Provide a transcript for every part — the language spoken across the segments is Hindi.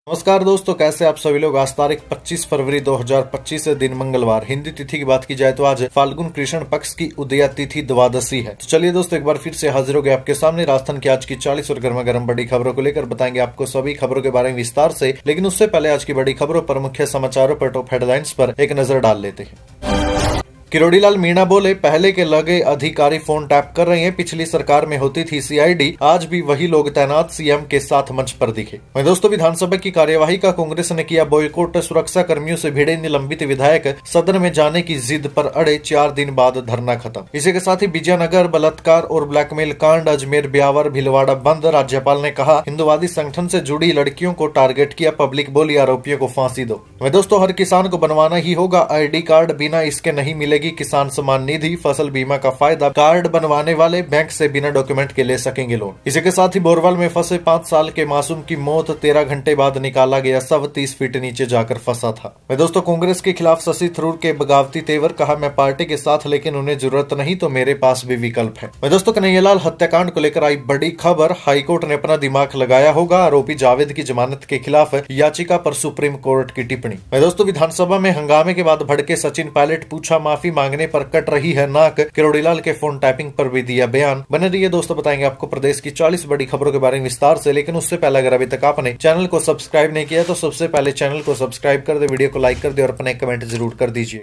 नमस्कार दोस्तों, कैसे आप सभी लोग। आज तारीख 25 फरवरी 2025 दिन मंगलवार। हिंदी तिथि की बात की जाए तो आज फाल्गुन कृष्ण पक्ष की उदया तिथि द्वादशी है। तो चलिए दोस्तों, एक बार फिर से हाजिर हो गए आपके सामने राजस्थान की आज की 40 और गर्मा गर्म बड़ी खबरों को लेकर। बताएंगे आपको सभी खबरों के बारे में विस्तार से, लेकिन उससे पहले आज की बड़ी खबरों पर, मुख्य समाचारों पर, टॉप हेडलाइंस पर एक नजर डाल लेते हैं। किरोड़ीलाल मीणा बोले, पहले के लगे अधिकारी फोन टैप कर रहे हैं, पिछली सरकार में होती थी सीआईडी, आज भी वही लोग तैनात, सीएम के साथ मंच पर दिखे। वहीं दोस्तों, विधानसभा की कार्यवाही का कांग्रेस ने किया बॉयकॉट, सुरक्षा कर्मियों से भिड़े निलंबित विधायक, सदन में जाने की जिद पर अड़े, 4 दिन बाद धरना खत्म। इसी के साथ ही विजयनगर बलात्कार और ब्लैकमेल कांड, अजमेर ब्यावर भिलवाड़ा बंद, राज्यपाल ने कहा हिंदुवादी संगठन से जुड़ी लड़कियों को टारगेट किया, पब्लिक बोली आरोपियों को फांसी दो। वहीं दोस्तों, हर किसान को बनवाना ही होगा आईडी कार्ड, बिना इसके नहीं मिलेगी किसान सम्मान निधि, फसल बीमा का फायदा, कार्ड बनवाने वाले बैंक से बिना डॉक्यूमेंट के ले सकेंगे लोन। इसी के साथ ही बोरवल में फंसे 5 साल के मासूम की मौत, 13 घंटे बाद निकाला गया शव, 30 फीट नीचे जाकर फंसा था। मैं दोस्तों, कांग्रेस के खिलाफ शशि थरूर के बगावती तेवर, कहा मैं पार्टी के साथ लेकिन उन्हें जरूरत नहीं तो मेरे पास भी विकल्प है। मैं दोस्तों, कन्हैयालाल हत्याकांड को लेकर आई बड़ी खबर, हाईकोर्ट ने अपना दिमाग लगाया होगा, आरोपी जावेद की जमानत के खिलाफ याचिका पर सुप्रीम कोर्ट की टिप्पणी। मैं दोस्तों, विधानसभा में हंगामे के बाद भड़के सचिन पायलट, पूछा माफी मांगने पर कट रही है नाक, किरोड़ीलाल के फोन टैपिंग पर भी दिया बयान। बने रहिए दोस्तों, बताएंगे आपको प्रदेश की 40 बड़ी खबरों के बारे में विस्तार से, लेकिन उससे पहले अगर अभी तक आपने चैनल को सब्सक्राइब नहीं किया तो सबसे पहले चैनल को सब्सक्राइब कर दे, वीडियो को लाइक कर दे और अपने कमेंट जरूर कर दीजिए।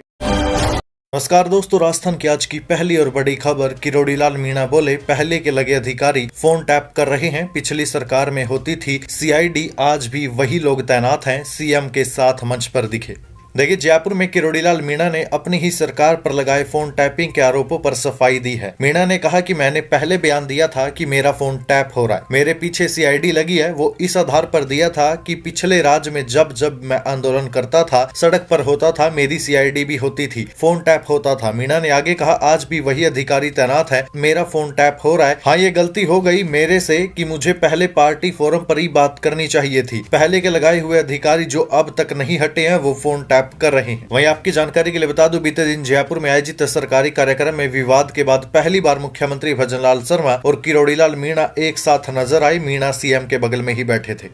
नमस्कार दोस्तों, राजस्थान की आज की पहली और बड़ी खबर, किरोड़ीलाल मीणा बोले, पहले के लगे अधिकारी फोन टैप कर रहे हैं, पिछली सरकार में होती थी सीआईडी, आज भी वही लोग तैनात हैं, सीएम के साथ मंच पर दिखे। देखिए, जयपुर में किरोड़ीलाल मीणा ने अपनी ही सरकार पर लगाए फोन टैपिंग के आरोपों पर सफाई दी है। मीणा ने कहा कि मैंने पहले बयान दिया था कि मेरा फोन टैप हो रहा है, मेरे पीछे सीआईडी लगी है, वो इस आधार पर दिया था कि पिछले राज्य में जब जब मैं आंदोलन करता था, सड़क पर होता था, मेरी सीआईडी भी होती थी, फोन टैप होता था। मीणा ने आगे कहा, आज भी वही अधिकारी तैनात है, मेरा फोन टैप हो रहा है। हाँ, ये गलती हो गई मेरे से कि मुझे पहले पार्टी फोरम पर ही बात करनी चाहिए थी। पहले के लगाए हुए अधिकारी जो अब तक नहीं हटे हैं, वो फोन टैप कर रहे हैं। वहीं आपकी जानकारी के लिए बता दूं, बीते दिन जयपुर में आयोजित सरकारी कार्यक्रम में विवाद के बाद पहली बार मुख्यमंत्री भजनलाल शर्मा और किरोड़ीलाल मीणा एक साथ नजर आए। मीणा सीएम के बगल में ही बैठे थे।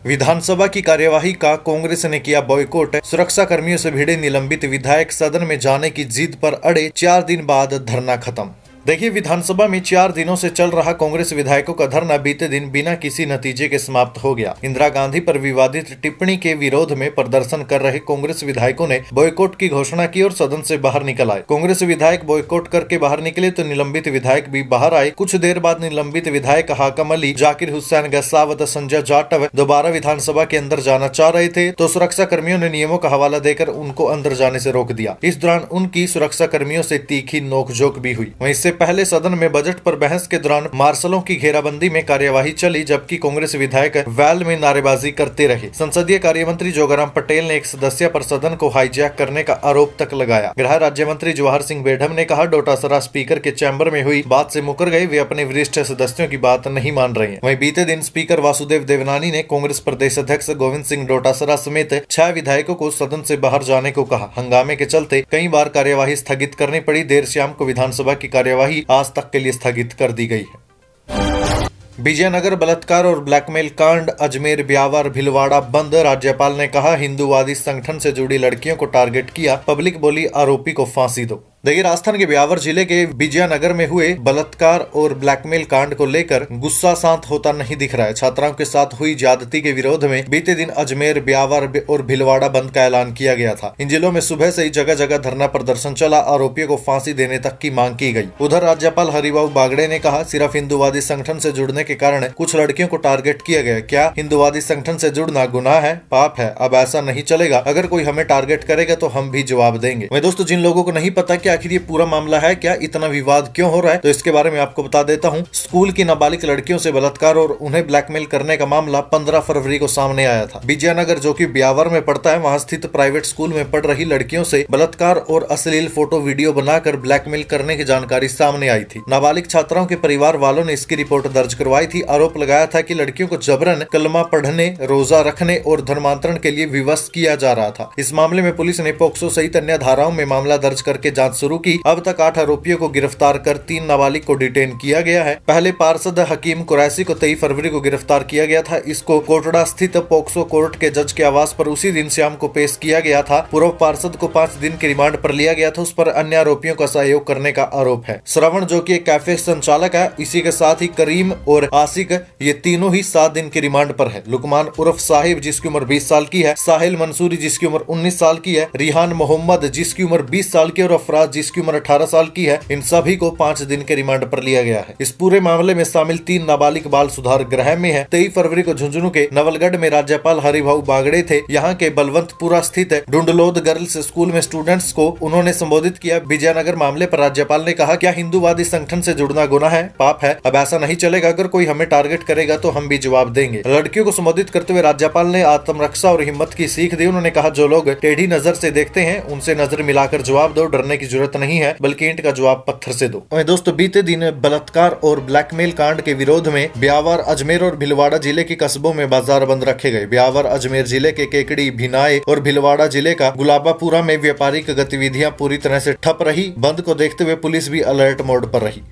विधानसभा की कार्यवाही का कांग्रेस ने किया बॉयकॉट, सुरक्षा कर्मियों से भिड़े निलंबित विधायक, सदन में जाने की जिद पर अड़े, 4 दिन बाद धरना खत्म। देखिए, विधानसभा में 4 दिनों से चल रहा कांग्रेस विधायकों का धरना बीते दिन बिना किसी नतीजे के समाप्त हो गया। इंदिरा गांधी पर विवादित टिप्पणी के विरोध में प्रदर्शन कर रहे कांग्रेस विधायकों ने बॉयकॉट की घोषणा की और सदन से बाहर निकल आए। कांग्रेस विधायक बॉयकॉट करके बाहर निकले तो निलंबित विधायक भी बाहर आए। कुछ देर बाद निलंबित विधायक हाकम अली, जाकिर हुसैन गसावत, संजय जाटव दोबारा विधानसभा के अंदर जाना चाह रहे थे तो सुरक्षा कर्मियों ने नियमों का हवाला देकर उनको अंदर जाने से रोक दिया। इस दौरान उनकी सुरक्षा कर्मियों से तीखी नोकझोंक भी हुई। वहीं इससे पहले सदन में बजट पर बहस के दौरान मार्शलों की घेराबंदी में कार्यवाही चली, जबकि कांग्रेस विधायक वैल में नारेबाजी करते रहे। संसदीय कार्य मंत्री जोगाराम पटेल ने एक सदस्य पर सदन को हाईजैक करने का आरोप तक लगाया। गृह राज्य मंत्री जवाहर सिंह बेढम ने कहा, डोटासरा स्पीकर के चैम्बर में हुई बात से मुकर गए, वे अपने वरिष्ठ सदस्यों की बात नहीं मान रहे हैं। वहीं बीते दिन स्पीकर वासुदेव देवनानी ने कांग्रेस प्रदेश अध्यक्ष गोविंद सिंह डोटासरा समेत 6 विधायकों को सदन से बाहर जाने को कहा। हंगामे के चलते कई बार कार्यवाही स्थगित करनी पड़ी। देर शाम को विधानसभा की कार्यवाही आज तक के लिए स्थगित कर दी गई है। विजयनगर बलात्कार और ब्लैकमेल कांड, अजमेर ब्यावर भिलवाड़ा बंद, राज्यपाल ने कहा हिंदुवादी संगठन से जुड़ी लड़कियों को टारगेट किया, पब्लिक बोली आरोपी को फांसी दो। देखिए, राजस्थान के ब्यावर जिले के विजयनगर में हुए बलात्कार और ब्लैकमेल कांड को लेकर गुस्सा शांत होता नहीं दिख रहा है। छात्राओं के साथ हुई ज्यादती के विरोध में बीते दिन अजमेर ब्यावर और भिलवाड़ा बंद का ऐलान किया गया था। इन जिलों में सुबह से ही जगह जगह धरना प्रदर्शन चला, आरोपियों को फांसी देने तक की मांग की गई। उधर राज्यपाल हरिबाबू बागड़े ने कहा, सिर्फ हिंदुवादी संगठन से जुड़ने के कारण कुछ लड़कियों को टारगेट किया गया। क्या हिंदुवादी संगठन से जुड़ना गुनाह है, पाप है? अब ऐसा नहीं चलेगा, अगर कोई हमें टारगेट करेगा तो हम भी जवाब देंगे। वहीं दोस्तों, जिन लोगों को नहीं पता कि आखिर ये पूरा मामला है क्या, इतना विवाद क्यों हो रहा है, तो इसके बारे में आपको बता देता हूं। स्कूल की नाबालिग लड़कियों से बलात्कार और उन्हें ब्लैकमेल करने का मामला 15 फरवरी को सामने आया था। विजयनगर, जो कि ब्यावर में पड़ता है, वहां स्थित प्राइवेट स्कूल में पढ़ रही लड़कियों से बलात्कार और अश्लील फोटो वीडियो बनाकर ब्लैकमेल करने की जानकारी सामने आई थी। नाबालिग छात्राओं के परिवार वालों ने इसकी रिपोर्ट दर्ज करवाई थी। आरोप लगाया था कि लड़कियों को जबरन कलमा पढ़ने, रोजा रखने और धर्मांतरण के लिए विवश किया जा रहा था। इस मामले में पुलिस ने पोक्सो सहित अन्य धाराओं में मामला दर्ज करके जांच शुरू की। अब तक 8 आरोपियों को गिरफ्तार कर 3 नाबालिग को डिटेन किया गया है। पहले पार्षद हकीम कुरैशी को 23 फरवरी को गिरफ्तार किया गया था। इसको कोटड़ा स्थित पोक्सो कोर्ट के जज के आवास पर उसी दिन शाम को पेश किया गया था। पूर्व पार्षद को 5 दिन के रिमांड पर लिया गया था। उस पर अन्य आरोपियों का सहयोग करने का आरोप है। श्रवण जो कि एक कैफे संचालक है, इसी के साथ ही करीम और आशिक, ये तीनों ही 7 दिन के रिमांड पर है। लुकमान उर्फ साहिब जिसकी उम्र 20 साल की है, साहिल मंसूरी जिसकी उम्र 19 साल की है, रिहान मोहम्मद जिसकी उम्र 20 साल की और अफराज जिसकी उम्र 18 साल की है, इन सभी को 5 दिन के रिमांड पर लिया गया है। इस पूरे मामले में शामिल 3 नाबालिग बाल सुधार गृह में है। 23 फरवरी को झुंझुनू के नवलगढ़ में राज्यपाल हरिभाऊ बागड़े थे। यहाँ के बलवंतपुरा स्थित डुंडलोद गर्ल्स स्कूल में स्टूडेंट्स को उन्होंने संबोधित किया। विजयनगर मामले पर राज्यपाल ने कहा, क्या हिंदूवादी संगठन से जुड़ना गुनाह है, पाप है? अब ऐसा नहीं चलेगा। अगर कोई हमें टारगेट करेगा तो हम भी जवाब देंगे। लड़कियों को संबोधित करते हुए राज्यपाल ने आत्मरक्षा और हिम्मत की सीख दी। उन्होंने कहा, जो लोग टेढ़ी नजर से देखते हैं उनसे नजर मिलाकर जवाब दो। डरने की जरूरत नहीं है, बल्कि ईंट का जवाब पत्थर से दो। दोस्तों, बीते दिन बलात्कार और ब्लैकमेल कांड के विरोध में ब्यावर, अजमेर और भीलवाड़ा जिले के कस्बों में बाजार बंद रखे गए। ब्यावर अजमेर जिले के केकड़ी, भिनाए और भीलवाड़ा जिले का गुलाबापुरा में व्यापारिक गतिविधियां पूरी तरह से ठप रही। बंद को देखते हुए पुलिस भी अलर्ट मोड पर रही।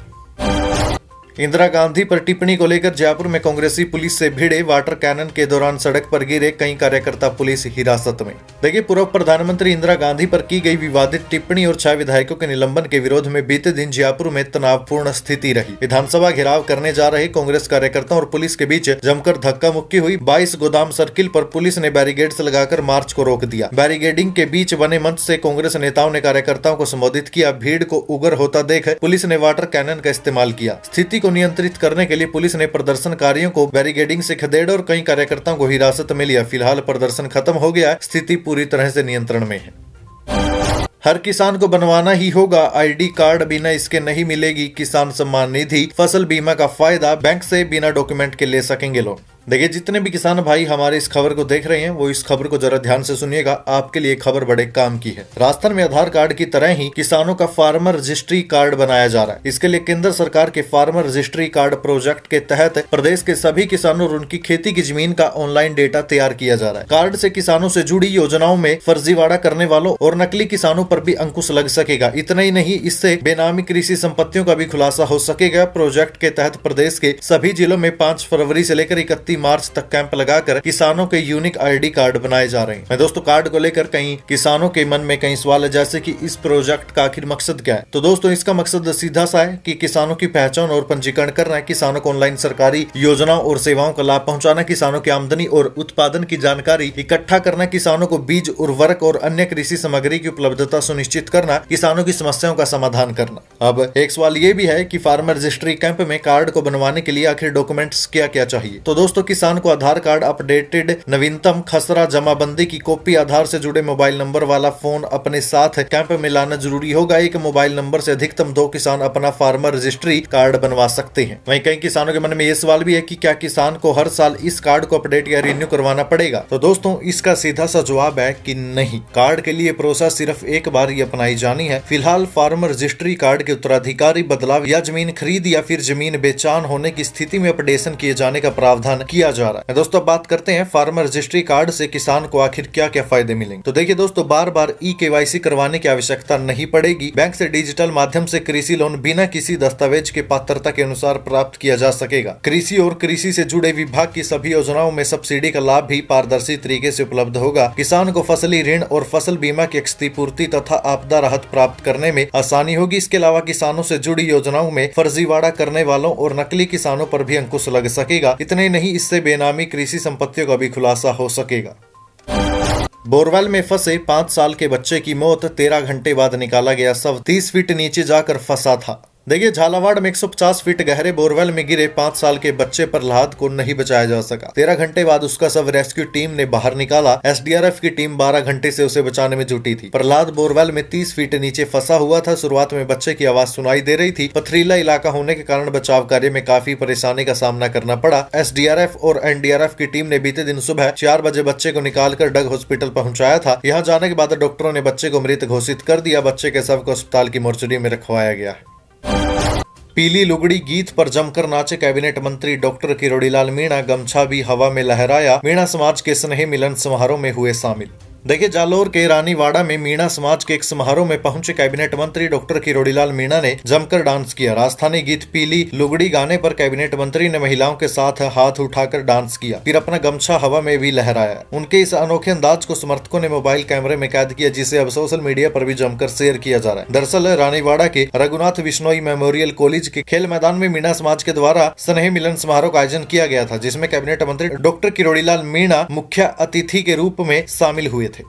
इंदिरा गांधी पर टिप्पणी को लेकर जयपुर में कांग्रेसी पुलिस से भिड़े। वाटर कैनन के दौरान सड़क पर गिरे कई कार्यकर्ता पुलिस हिरासत में। देखिए, पूर्व प्रधानमंत्री इंदिरा गांधी पर की गई विवादित टिप्पणी और 6 विधायकों के निलंबन के विरोध में बीते दिन जयपुर में तनावपूर्ण स्थिति रही। विधानसभा घेराव करने जा रहे कांग्रेस कार्यकर्ताओं और पुलिस के बीच जमकर धक्का मुक्की हुई। 22 गोदाम सर्किल पर पुलिस ने बैरिकेड्स लगाकर मार्च को रोक दिया। बैरिकेडिंग के बीच बने मंच से कांग्रेस नेताओं ने कार्यकर्ताओं को संबोधित किया। भीड़ को उग्र होता देख पुलिस ने वाटर कैनन का इस्तेमाल किया। स्थिति नियंत्रित करने के लिए पुलिस ने प्रदर्शनकारियों को बैरिकेडिंग से खदेड़ और कई कार्यकर्ताओं को हिरासत में लिया। फिलहाल प्रदर्शन खत्म हो गया, स्थिति पूरी तरह से नियंत्रण में है। हर किसान को बनवाना ही होगा आईडी कार्ड, बिना इसके नहीं मिलेगी किसान सम्मान निधि। फसल बीमा का फायदा, बैंक से बिना डॉक्यूमेंट के ले सकेंगे लोग। देखिए, जितने भी किसान भाई हमारे इस खबर को देख रहे हैं वो इस खबर को जरा ध्यान से सुनिएगा। आपके लिए खबर बड़े काम की है। राजस्थान में आधार कार्ड की तरह ही किसानों का फार्मर रजिस्ट्री कार्ड बनाया जा रहा है। इसके लिए केंद्र सरकार के फार्मर रजिस्ट्री कार्ड प्रोजेक्ट के तहत प्रदेश के सभी किसानों और उनकी खेती की जमीन का ऑनलाइन डेटा तैयार किया जा रहा है। कार्ड से किसानों से जुड़ी योजनाओं में फर्जीवाड़ा करने वालों और नकली किसानों पर भी अंकुश लग सकेगा। इतना ही नहीं, इससे बेनामी कृषि संपत्तियों का भी खुलासा हो सकेगा। प्रोजेक्ट के तहत प्रदेश के सभी जिलों में 5 फरवरी से लेकर 31 मार्च तक कैंप लगाकर किसानों के यूनिक आईडी कार्ड बनाए जा रहे हैं। दोस्तों, कार्ड को लेकर कई किसानों के मन में कई सवाल है, जैसे कि इस प्रोजेक्ट का आखिर मकसद क्या है। तो दोस्तों, इसका मकसद सीधा सा है कि किसानों की पहचान और पंजीकरण करना है, किसानों को ऑनलाइन सरकारी योजनाओं और सेवाओं का लाभ पहुंचाना, किसानों की आमदनी और उत्पादन की जानकारी इकट्ठा करना, किसानों को बीज, उर्वरक और अन्य कृषि सामग्री की उपलब्धता सुनिश्चित करना, किसानों की समस्याओं का समाधान करना। अब एक सवाल ये भी है कि फार्मर रजिस्ट्री कैंप में कार्ड को बनवाने के लिए आखिर डॉक्यूमेंट्स क्या क्या चाहिए। तो दोस्तों, किसान को आधार कार्ड, अपडेटेड नवीनतम खसरा जमाबंदी की कॉपी, आधार से जुड़े मोबाइल नंबर वाला फोन अपने साथ कैंप में लाना जरूरी होगा। एक मोबाइल नंबर से अधिकतम 2 किसान अपना फार्मर रजिस्ट्री कार्ड बनवा सकते हैं। वहीं कई किसानों के मन में यह सवाल भी है कि क्या किसान को हर साल इस कार्ड को अपडेट या रिन्यू करवाना पड़ेगा। तो दोस्तों, इसका सीधा सा जवाब है कि नहीं। कार्ड के लिए प्रोसेस सिर्फ एक बार ही अपनाई जानी है। फिलहाल फार्मर रजिस्ट्री कार्ड के उत्तराधिकारी बदलाव या जमीन खरीद या फिर जमीन बेचान होने की स्थिति में अपडेशन किए जाने का प्रावधान किया जा रहा है। दोस्तों, बात करते हैं फार्मर रजिस्ट्री कार्ड से किसान को आखिर क्या क्या फायदे मिलेंगे। तो देखिए दोस्तों, बार बार KYC करवाने की आवश्यकता नहीं पड़ेगी। बैंक से डिजिटल माध्यम से कृषि लोन बिना किसी दस्तावेज के पात्रता के अनुसार प्राप्त किया जा सकेगा। कृषि और कृषि से जुड़े विभाग की सभी योजनाओं में सब्सिडी का लाभ भी पारदर्शी तरीके से उपलब्ध होगा। किसान को फसली ऋण और फसल बीमा की क्षतिपूर्ति तथा आपदा राहत प्राप्त करने में आसानी होगी। इसके अलावा किसानों से जुड़ी योजनाओं में फर्जीवाड़ा करने वालों और नकली किसानों पर भी अंकुश लग सकेगा। इतने ही नहीं, इससे बेनामी कृषि संपत्तियों का भी खुलासा हो सकेगा। बोरवेल में फंसे 5 साल के बच्चे की मौत, 13 घंटे बाद निकाला गया शव। 30 फीट नीचे जाकर फंसा था। देखिए, झालावाड़ में 150 फीट गहरे बोरवेल में गिरे 5 साल के बच्चे प्रहलाद को नहीं बचाया जा सका। 13 घंटे बाद उसका शव रेस्क्यू टीम ने बाहर निकाला। SDRF की टीम 12 घंटे से उसे बचाने में जुटी थी। प्रहलाद बोरवेल में 30 फीट नीचे फंसा हुआ था। शुरुआत में बच्चे की आवाज सुनाई दे रही थी। पथरीला इलाका होने के कारण बचाव कार्य में काफी परेशानी का सामना करना पड़ा। SDRF और NDRF की टीम ने बीते दिन सुबह 4 बजे बच्चे को निकालकर डग हॉस्पिटल पहुंचाया था। यहाँ जाने के बाद डॉक्टरों ने बच्चे को मृत घोषित कर दिया। बच्चे के शव को अस्पताल की मोर्चरी में रखवाया गया है। पीली लुगड़ी गीत पर जमकर नाचे कैबिनेट मंत्री डॉक्टर किरोड़ीलाल मीणा। गमछा भी हवा में लहराया। मीणा समाज के स्नेह मिलन समारोह में हुए शामिल। देखिए, जालोर के रानीवाड़ा में मीणा समाज के एक समारोह में पहुंचे कैबिनेट मंत्री डॉक्टर किरोड़ीलाल मीणा ने जमकर डांस किया। राजस्थानी गीत पीली लुगड़ी गाने पर कैबिनेट मंत्री ने महिलाओं के साथ हाथ उठाकर डांस किया, फिर अपना गमछा हवा में भी लहराया। उनके इस अनोखे अंदाज को समर्थकों ने मोबाइल कैमरे में कैद किया, जिसे अब सोशल मीडिया पर भी जमकर शेयर किया जा रहा है। दरअसल रानीवाड़ा के रघुनाथ बिश्नोई मेमोरियल कॉलेज के खेल मैदान में मीणा समाज के द्वारा स्नेह मिलन समारोह का आयोजन किया गया था, जिसमें कैबिनेट मंत्री डॉक्टर किरोड़ीलाल मीणा मुख्य अतिथि के रूप में शामिल हुए थे।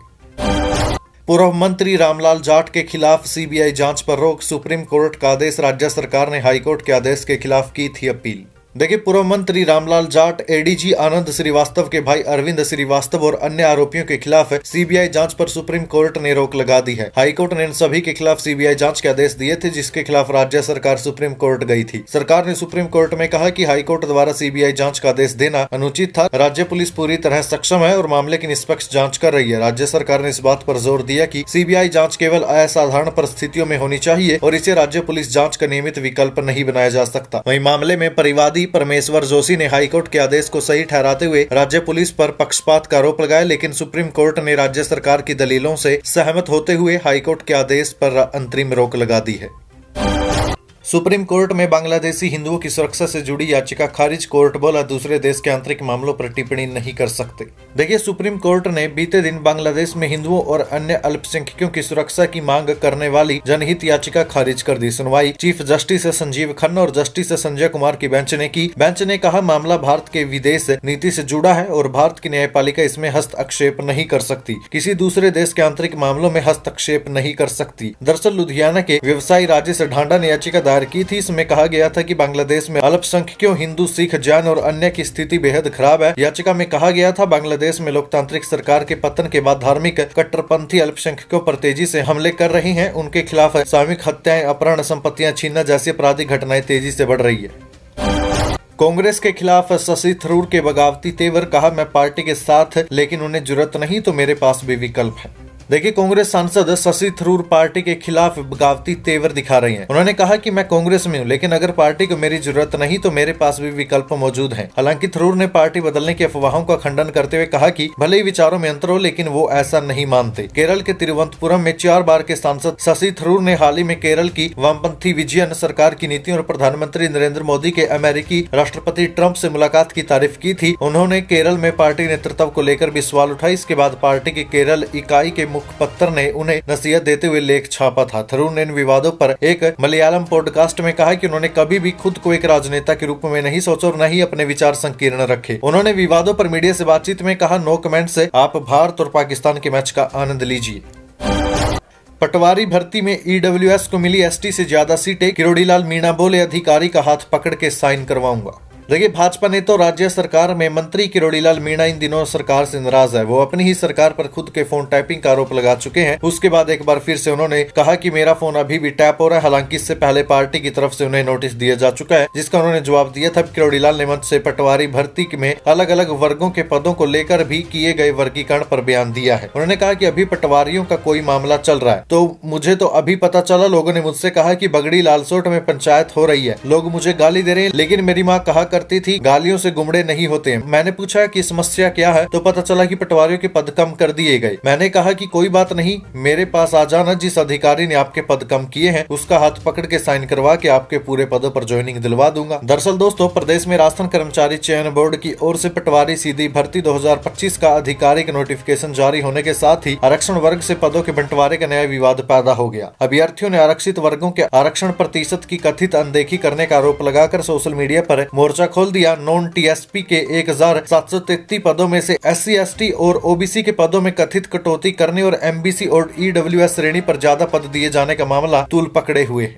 पूर्व मंत्री रामलाल जाट के खिलाफ सीबीआई जांच पर रोक, सुप्रीम कोर्ट का आदेश। राज्य सरकार ने हाईकोर्ट के आदेश के खिलाफ की थी अपील। देखिए, पूर्व मंत्री रामलाल जाट, एडीजी आनंद श्रीवास्तव के भाई अरविंद श्रीवास्तव और अन्य आरोपियों के खिलाफ सीबीआई जांच पर सुप्रीम कोर्ट ने रोक लगा दी है। हाईकोर्ट ने इन सभी के खिलाफ सीबीआई जांच के आदेश दिए थे, जिसके खिलाफ राज्य सरकार सुप्रीम कोर्ट गई थी। सरकार ने सुप्रीम कोर्ट में कहा कि हाईकोर्ट द्वारा सीबीआई जांच का आदेश देना अनुचित था। राज्य पुलिस पूरी तरह सक्षम है और मामले की निष्पक्ष जाँच कर रही है। राज्य सरकार ने इस बात पर जोर दिया कि सीबीआई जाँच केवल असाधारण परिस्थितियों में होनी चाहिए और इसे राज्य पुलिस जाँच का नियमित विकल्प नहीं बनाया जा सकता। वहीं मामले में परिवादी परमेश्वर जोशी ने हाईकोर्ट के आदेश को सही ठहराते हुए राज्य पुलिस पर पक्षपात का आरोप लगाया, लेकिन सुप्रीम कोर्ट ने राज्य सरकार की दलीलों से सहमत होते हुए हाईकोर्ट के आदेश पर अंतरिम रोक लगा दी है। सुप्रीम कोर्ट में बांग्लादेशी हिंदुओं की सुरक्षा से जुड़ी याचिका खारिज। कोर्ट बोला, दूसरे देश के आंतरिक मामलों पर टिप्पणी नहीं कर सकते। देखिए, सुप्रीम कोर्ट ने बीते दिन बांग्लादेश में हिंदुओं और अन्य अल्पसंख्यकों की सुरक्षा की मांग करने वाली जनहित याचिका खारिज कर दी। सुनवाई चीफ जस्टिस संजीव खन्ना और जस्टिस संजय कुमार की बेंच ने की। बेंच ने कहा, मामला भारत के विदेश नीति से जुड़ा है और भारत की न्यायपालिका इसमें हस्तक्षेप नहीं कर सकती, किसी दूसरे देश के आंतरिक मामलों में हस्तक्षेप नहीं कर सकती। दरअसल लुधियाना के व्यवसायी राजेश ढांडा ने याचिका की थी। इसमें कहा गया था कि बांग्लादेश में अल्पसंख्यकों हिंदू, सिख, जैन और अन्य की स्थिति बेहद खराब है। याचिका में कहा गया था, बांग्लादेश में लोकतांत्रिक सरकार के पतन के बाद धार्मिक कट्टरपंथी अल्पसंख्यकों पर तेजी से हमले कर रही हैं। उनके खिलाफ सामूहिक हत्याएं, अपहरण, संपत्तियां छीनना जैसी आपराधिक घटनाएं तेजी से बढ़ रही है। कांग्रेस के खिलाफ शशि थरूर के बगावती तेवर, कहा, मैं पार्टी के साथ लेकिन उन्हें जरूरत नहीं तो मेरे पास भी विकल्प है। देखिए, कांग्रेस सांसद शशि थरूर पार्टी के खिलाफ बगावती तेवर दिखा रही हैं। उन्होंने कहा कि मैं कांग्रेस में हूं, लेकिन अगर पार्टी को मेरी जरूरत नहीं तो मेरे पास भी विकल्प मौजूद हैं। हालांकि थरूर ने पार्टी बदलने की अफवाहों का खंडन करते हुए कहा कि भले ही विचारों में अंतर हो, लेकिन वो ऐसा नहीं मानते। केरल के तिरुवनंतपुरम में 4 बार के सांसद शशि थरूर ने हाल ही में केरल की वामपंथी विजयन सरकार की नीतियों और प्रधानमंत्री नरेंद्र मोदी के अमेरिकी राष्ट्रपति ट्रंप से मुलाकात की तारीफ की थी। उन्होंने केरल में पार्टी नेतृत्व को लेकर भी सवाल उठाए। इसके बाद पार्टी की केरल इकाई के मुखपत्र ने उन्हें नसीहत देते हुए लेख छापा था। थरूर ने इन विवादों पर एक मलयालम पॉडकास्ट में कहा कि उन्होंने कभी भी खुद को एक राजनेता के रूप में नहीं सोचा और न ही अपने विचार संकीर्ण रखे। उन्होंने विवादों पर मीडिया से बातचीत में कहा, नो कमेंट से आप भारत और पाकिस्तान के मैच का आनंद लीजिए। पटवारी भर्ती में ईडब्ल्यूएस को मिली एसटी से ज्यादा सीटें, किरोड़ीलाल मीणा बोले, अधिकारी का हाथ पकड़ के साइन करवाऊंगा। देखिए, भाजपा ने तो राज्य सरकार में मंत्री किरोड़ीलाल मीणा इन दिनों सरकार से नाराज है। वो अपनी ही सरकार पर खुद के फोन टैपिंग का आरोप लगा चुके हैं। उसके बाद एक बार फिर से उन्होंने कहा कि मेरा फोन अभी भी टैप हो रहा है। हालांकि इससे पहले पार्टी की तरफ से उन्हें नोटिस दिया जा चुका है, जिसका उन्होंने जवाब दिया था। किरोड़ीलाल ने मंच से पटवारी भर्ती में अलग अलग वर्गों के पदों को लेकर भी किए गए वर्गीकरण पर बयान दिया है। उन्होंने कहा कि अभी पटवारियों का कोई मामला चल रहा है, तो मुझे तो अभी पता चला। लोगों ने मुझसे कहा कि बगड़ी लालसोट में पंचायत हो रही है, लोग मुझे गाली दे रहे हैं, लेकिन मेरी माँ कहा करती थी गालियों से गुमड़े नहीं होते हैं। मैंने पूछा कि समस्या क्या है, तो पता चला कि पटवारियों के पद कम कर दिए गए। मैंने कहा कि कोई बात नहीं, मेरे पास आ जाना, जिस अधिकारी ने आपके पद कम किए हैं उसका हाथ पकड़ के साइन करवा के आपके पूरे पदों पर ज्वाइनिंग दिलवा दूंगा। दरअसल दोस्तों, प्रदेश में राजस्थान कर्मचारी चयन बोर्ड की ओर से पटवारी सीधी भर्ती 2025 का आधिकारिक नोटिफिकेशन जारी होने के साथ ही आरक्षण वर्ग से पदों के बंटवारे का नया विवाद पैदा हो गया। अभ्यर्थियों ने आरक्षित वर्गों के आरक्षण प्रतिशत की कथित अनदेखी करने का आरोप लगाकर सोशल मीडिया पर मोर्चा खोल दिया। नॉन टीएसपी के 1733 पदों में से एससी, एसटी और ओबीसी के पदों में कथित कटौती करने और एमबीसी और ईडब्ल्यूएस श्रेणी पर ज्यादा पद दिए जाने का मामला तूल पकड़े हुए।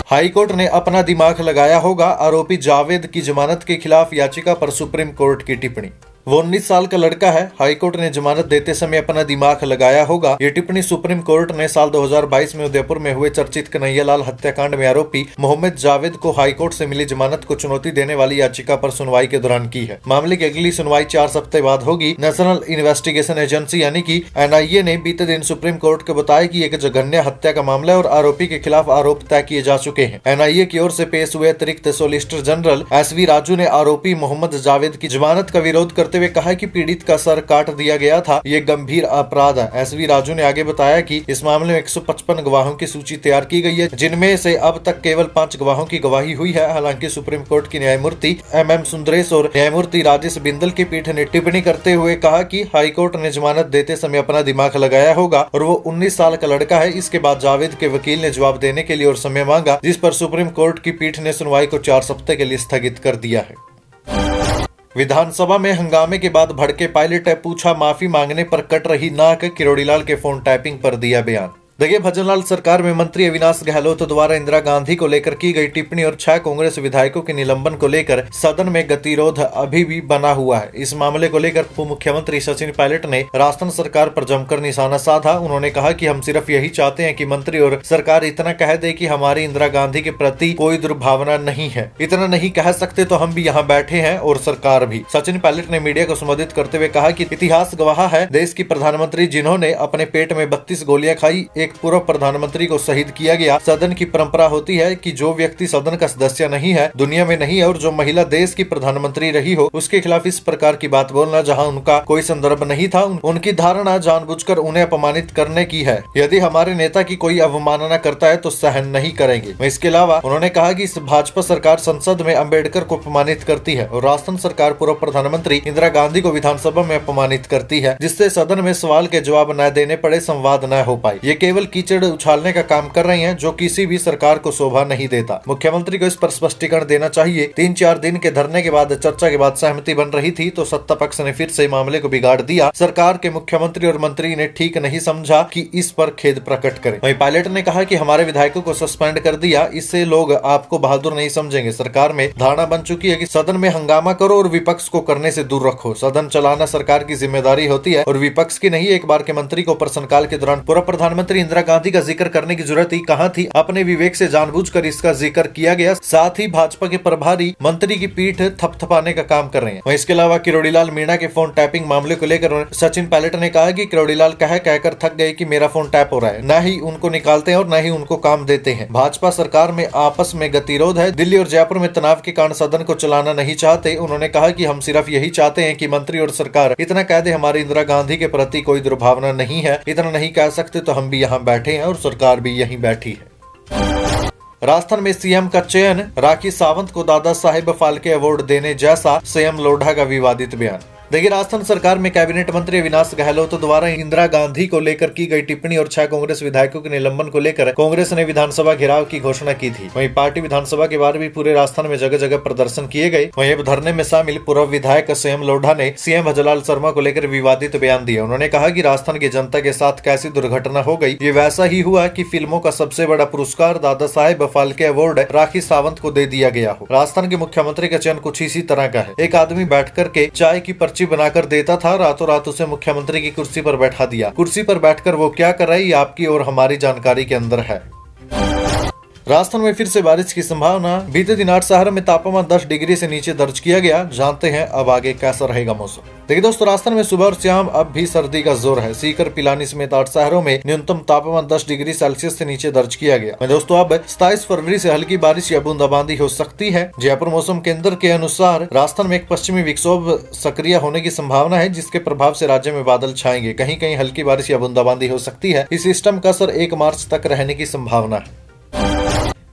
हाईकोर्ट ने अपना दिमाग लगाया होगा, आरोपी जावेद की जमानत के खिलाफ याचिका पर सुप्रीम कोर्ट की टिप्पणी। वो 19 साल का लड़का है, हाईकोर्ट ने जमानत देते समय अपना दिमाग लगाया होगा। ये टिप्पणी सुप्रीम कोर्ट ने साल 2022 में उदयपुर में हुए चर्चित कन्हैयालाल हत्याकांड में आरोपी मोहम्मद जावेद को हाईकोर्ट से मिली जमानत को चुनौती देने वाली याचिका पर सुनवाई के दौरान की है। मामले की अगली सुनवाई 4 सप्ताह बाद होगी। नेशनल इन्वेस्टिगेशन एजेंसी यानी कि एनआईए ने बीते दिन सुप्रीम कोर्ट को बताया कि एक जघन्य हत्या का मामला है और आरोपी के खिलाफ आरोप तय किए जा चुके हैं। एनआईए की ओर से पेश हुए अतिरिक्त सोलिसिटर जनरल एसवी राजू ने आरोपी मोहम्मद जावेद की जमानत का विरोध करते करते हुए कहा कि पीड़ित का सर काट दिया गया था, ये गंभीर अपराध है। एसवी राजू ने आगे बताया कि इस मामले में 155 गवाहों की सूची तैयार की गई है, जिनमें से अब तक केवल 5 गवाहों की गवाही हुई है। हालांकि सुप्रीम कोर्ट की न्यायमूर्ति MM सुंदरेश और न्यायमूर्ति राजेश बिंदल की पीठ ने टिप्पणी करते हुए कहा कि हाईकोर्ट ने जमानत देते समय अपना दिमाग लगाया होगा और वो 19 साल का लड़का है। इसके बाद जावेद के वकील ने जवाब देने के लिए और समय मांगा, जिस पर सुप्रीम कोर्ट की पीठ ने सुनवाई को 4 सप्ताह के लिए स्थगित कर दिया है। विधानसभा में हंगामे के बाद भड़के पायलट, पूछा माफी मांगने पर कट रही नाक, किरोड़ीलाल के फोन टैपिंग पर दिया बयान। देखिए, भजनलाल सरकार में मंत्री अविनाश गहलोत द्वारा इंदिरा गांधी को लेकर की गई टिप्पणी और 6 कांग्रेस विधायकों के निलंबन को लेकर सदन में गतिरोध अभी भी बना हुआ है। इस मामले को लेकर उप मुख्यमंत्री सचिन पायलट ने राजस्थान सरकार पर जमकर निशाना साधा। उन्होंने कहा कि हम सिर्फ यही चाहते हैं कि मंत्री और सरकार इतना कह दे कि हमारी इंदिरा गांधी के प्रति कोई दुर्भावना नहीं है। इतना नहीं कह सकते तो हम भी यहाँ बैठे हैं और सरकार भी। सचिन पायलट ने मीडिया को संबोधित करते हुए कहा कि इतिहास गवाह है, देश की प्रधानमंत्री जिन्होंने अपने पेट में 32 गोलियां खाई, एक पूर्व प्रधानमंत्री को शहीद किया गया। सदन की परंपरा होती है कि जो व्यक्ति सदन का सदस्य नहीं है, दुनिया में नहीं है, और जो महिला देश की प्रधानमंत्री रही हो, उसके खिलाफ इस प्रकार की बात बोलना जहां उनका कोई संदर्भ नहीं था, उनकी धारणा जानबूझकर उन्हें अपमानित करने की है। यदि हमारे नेता की कोई अवमानना करता है तो सहन नहीं करेंगे। इसके अलावा उन्होंने कहा कि इस भाजपा सरकार संसद में अम्बेडकर को अपमानित करती है और राजस्थान सरकार पूर्व प्रधानमंत्री इंदिरा गांधी को विधानसभा में अपमानित करती है, जिससे सदन में सवाल के जवाब न देने पड़े, संवाद न हो पाए। ये केवल कीचड़ उछालने का काम कर रही हैं, जो किसी भी सरकार को शोभा नहीं देता। मुख्यमंत्री को इस पर स्पष्टीकरण देना चाहिए। 3-4 दिन के धरने के बाद, चर्चा के बाद सहमति बन रही थी तो सत्ता पक्ष ने फिर से मामले को बिगाड़ दिया। सरकार के मुख्यमंत्री और मंत्री ने ठीक नहीं समझा कि इस पर खेद प्रकट करें। वहीं पायलट ने कहा कि हमारे विधायकों को सस्पेंड कर दिया, इससे लोग आपको बहादुर नहीं समझेंगे। सरकार में धारणा बन चुकी है कि सदन में हंगामा करो और विपक्ष को करने से दूर रखो। सदन चलाना सरकार की जिम्मेदारी होती है और विपक्ष की नहीं। एक बार के मंत्री को प्रश्नकाल के दौरान पूर्व प्रधानमंत्री इंदिरा गांधी का जिक्र करने की जरूरत ही कहां थी। अपने विवेक से जानबूझकर इसका जिक्र किया गया। साथ ही भाजपा के प्रभारी मंत्री की पीठ थपथपाने का काम कर रहे हैं। इसके अलावा किरोड़ीलाल मीणा के फोन टैपिंग मामले को लेकर सचिन पायलट ने कहा कि किरोड़ीलाल कहकर थक गए कि मेरा फोन टैप हो रहा है। न ही उनको निकालते हैं और न ही उनको काम देते हैं। भाजपा सरकार में आपस में गतिरोध है। दिल्ली और जयपुर में तनाव के कारण सदन को चलाना नहीं चाहते। उन्होंने कहा कि हम सिर्फ यही चाहते हैं कि मंत्री और सरकार इतना कह दे हमारी इंदिरा गांधी के प्रति कोई दुर्भावना नहीं है। इतना नहीं कह सकते तो हम भी यहाँ बैठे हैं और सरकार भी यहीं बैठी है। राजस्थान में सीएम का चयन, राखी सावंत को दादा साहेब फाल्के अवार्ड देने जैसा सीएम लोढ़ा का विवादित बयान। देखिए, राजस्थान सरकार में कैबिनेट मंत्री अविनाश गहलोत द्वारा इंदिरा गांधी को लेकर की गई टिप्पणी और 6 कांग्रेस विधायकों के निलंबन को लेकर कांग्रेस ने विधानसभा घेराव की घोषणा की थी। वहीं पार्टी विधानसभा के बाहर भी पूरे राजस्थान में जगह जगह प्रदर्शन किए गए। वहीं अब धरने में शामिल पूर्व विधायक सीएम लोढ़ा ने सीएम भजनलाल शर्मा को लेकर विवादित बयान दिया। उन्होंने कहा कि राजस्थान की जनता के साथ कैसी दुर्घटना हो गई। ये वैसा ही हुआ कि फिल्मों का सबसे बड़ा पुरस्कार दादा साहेब फाल्के अवार्ड राखी सावंत को दे दिया गया हो। राजस्थान के मुख्यमंत्री का चयन कुछ इसी तरह का है। एक आदमी बैठ करके चाय की पर्ची बनाकर देता था, रातों रात उसे मुख्यमंत्री की कुर्सी पर बैठा दिया। कुर्सी पर बैठकर वो क्या कर रहा है, ये आपकी और हमारी जानकारी के अंदर है। राजस्थान में फिर से बारिश की संभावना। बीते दिन 8 शहरों में तापमान 10 डिग्री से नीचे दर्ज किया गया। जानते हैं अब आगे कैसा रहेगा मौसम। देखिए दोस्तों, राजस्थान में सुबह और शाम अब भी सर्दी का जोर है। सीकर, पिलानी समेत 8 शहरों में न्यूनतम तापमान 10 डिग्री सेल्सियस से नीचे दर्ज किया गया। दोस्तों, अब 27 फरवरी से हल्की बारिश या बूंदाबांदी हो सकती है। जयपुर मौसम केंद्र के अनुसार राजस्थान में एक पश्चिमी विक्षोभ सक्रिय होने की संभावना है, जिसके प्रभाव से राज्य में बादल छाएंगे। कहीं कहीं हल्की बारिश या बूंदाबांदी हो सकती है। इस सिस्टम का असर 1 मार्च तक रहने की संभावना है।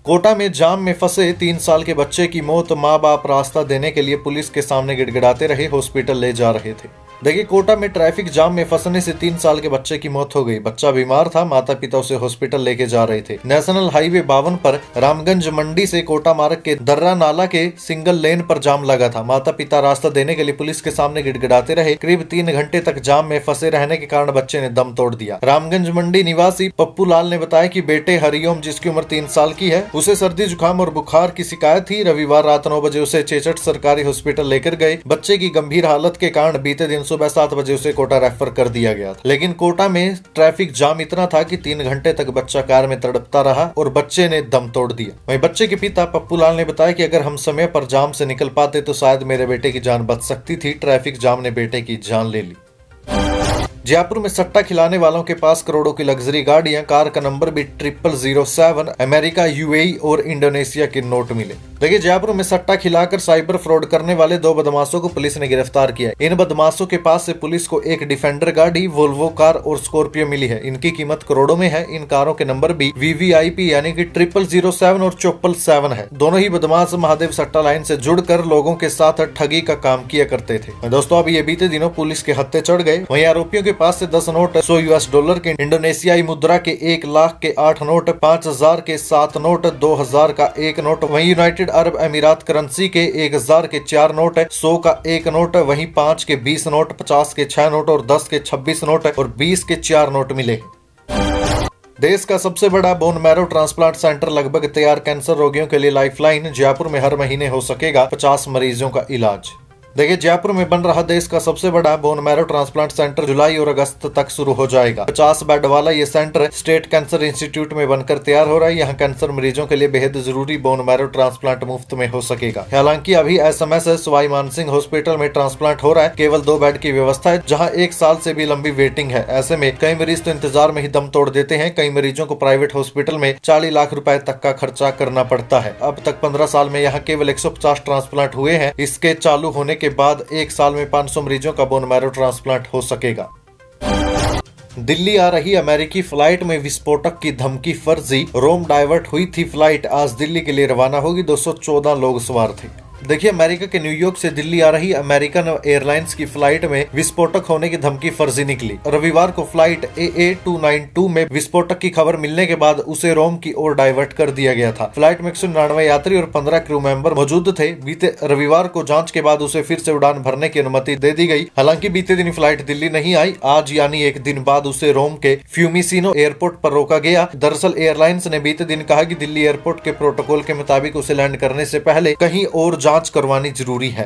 कोटा में जाम में फंसे 3 साल के बच्चे की मौत। माँ बाप रास्ता देने के लिए पुलिस के सामने गिड़गिड़ाते रहे, हॉस्पिटल ले जा रहे थे। देखिए, कोटा में ट्रैफिक जाम में फंसने से 3 साल के बच्चे की मौत हो गई। बच्चा बीमार था, माता पिता उसे हॉस्पिटल लेके जा रहे थे। नेशनल हाईवे 52 पर रामगंज मंडी से कोटा मार्ग के दर्रा नाला के सिंगल लेन पर जाम लगा था। माता पिता रास्ता देने के लिए पुलिस के सामने गिड़गिड़ाते रहे। करीब 3 घंटे तक जाम में फंसे रहने के कारण बच्चे ने दम तोड़ दिया। रामगंज मंडी निवासी पप्पू लाल ने बताया कि बेटे हरिओम, जिसकी उम्र 3 साल की है, उसे सर्दी जुकाम और बुखार की शिकायत थी। रविवार रात 9 बजे उसे चेचट सरकारी हॉस्पिटल लेकर गए। बच्चे की गंभीर हालत के कारण बीते दिन सुबह 7 बजे उसे कोटा रेफर कर दिया गया था। लेकिन कोटा में ट्रैफिक जाम इतना था कि 3 घंटे तक बच्चा कार में तड़पता रहा और बच्चे ने दम तोड़ दिया। वहीं बच्चे के पिता पप्पू लाल ने बताया कि अगर हम समय पर जाम से निकल पाते तो शायद मेरे बेटे की जान बच सकती थी। ट्रैफिक जाम ने बेटे की जान ले ली। जयपुर में सट्टा खिलाने वालों के पास करोड़ों की लग्जरी गाड़ियां, कार का नंबर भी 0007, अमेरिका, यूएई और इंडोनेशिया के नोट मिले। देखिए, जयपुर में सट्टा खिलाकर साइबर फ्रॉड करने वाले 2 बदमाशों को पुलिस ने गिरफ्तार किया है। इन बदमाशों के पास से पुलिस को एक डिफेंडर गाड़ी, वोल्वो कार और स्कॉर्पियो मिली है। इनकी कीमत करोड़ों में है। इन कारों के नंबर भी VVIP यानी कि 0007 और 777 है। दोनों ही बदमाश महादेव सट्टा लाइन से जुड़कर लोगों के साथ ठगी का काम किया करते थे। दोस्तों, अब ये बीते दिनों पुलिस के हत्थे चढ़ गए। वहीं आरोपियों के पास से 10 नोट, $100 के इंडोनेशियाई मुद्रा के 1 लाख के 8 नोट, 5000 के 7 नोट, 2000 का 1 नोट, वहीं यूनाइटेड अरब अमीरात करेंसी के 1000 के 4 नोट, 100 का 1 नोट, वहीं 5 के 20 नोट, 50 के 6 नोट और 10 के 26 नोट और 20 के 4 नोट मिले। देश का सबसे बड़ा बोन मैरो ट्रांसप्लांट सेंटर लगभग तैयार। कैंसर रोगियों के लिए लाइफलाइन। जयपुर में हर महीने हो सकेगा 50 मरीजों का इलाज। देखिए, जयपुर में बन रहा देश का सबसे बड़ा बोन मैरो ट्रांसप्लांट सेंटर जुलाई और अगस्त तक शुरू हो जाएगा। 50 बेड वाला ये सेंटर स्टेट कैंसर इंस्टीट्यूट में बनकर तैयार हो रहा है। यहाँ कैंसर मरीजों के लिए बेहद जरूरी बोन मैरो ट्रांसप्लांट मुफ्त में हो सकेगा। हालांकि अभी SMS सवाई मानसिंह हॉस्पिटल में ट्रांसप्लांट हो रहा है। केवल 2 बेड की व्यवस्था है, जहाँ 1 साल से भी लंबी वेटिंग है। ऐसे में कई मरीज तो इंतजार में ही दम तोड़ देते हैं। कई मरीजों को प्राइवेट हॉस्पिटल में 40 लाख रुपए तक का खर्चा करना पड़ता है। अब तक 15 साल में यहाँ केवल 150 ट्रांसप्लांट हुए हैं। इसके चालू होने के बाद 1 साल में 500 मरीजों का बोन मैरो ट्रांसप्लांट हो सकेगा। दिल्ली आ रही अमेरिकी फ्लाइट में विस्फोटक की धमकी फर्जी। रोम डाइवर्ट हुई थी फ्लाइट, आज दिल्ली के लिए रवाना होगी। 214 लोग सवार थे। देखिए, अमेरिका के न्यूयॉर्क से दिल्ली आ रही अमेरिकन एयरलाइंस की फ्लाइट में विस्फोटक होने की धमकी फर्जी निकली। रविवार को फ्लाइट AA292 में विस्फोटक की खबर मिलने के बाद उसे रोम की ओर डाइवर्ट कर दिया गया था। फ्लाइट में 199 यात्री और 15 क्रू मेंबर मौजूद थे। बीते रविवार को जांच के बाद उसे फिर से उड़ान भरने की अनुमति दे दी गई। हालांकि बीते दिन फ्लाइट दिल्ली नहीं आई। आज यानी 1 दिन बाद उसे रोम के फ्यूमिसिनो एयरपोर्ट पर रोका गया। दरअसल एयरलाइंस ने बीते दिन कहा कि दिल्ली एयरपोर्ट के प्रोटोकॉल के मुताबिक उसे लैंड करने से पहले कहीं और जांच करवानी जरूरी है।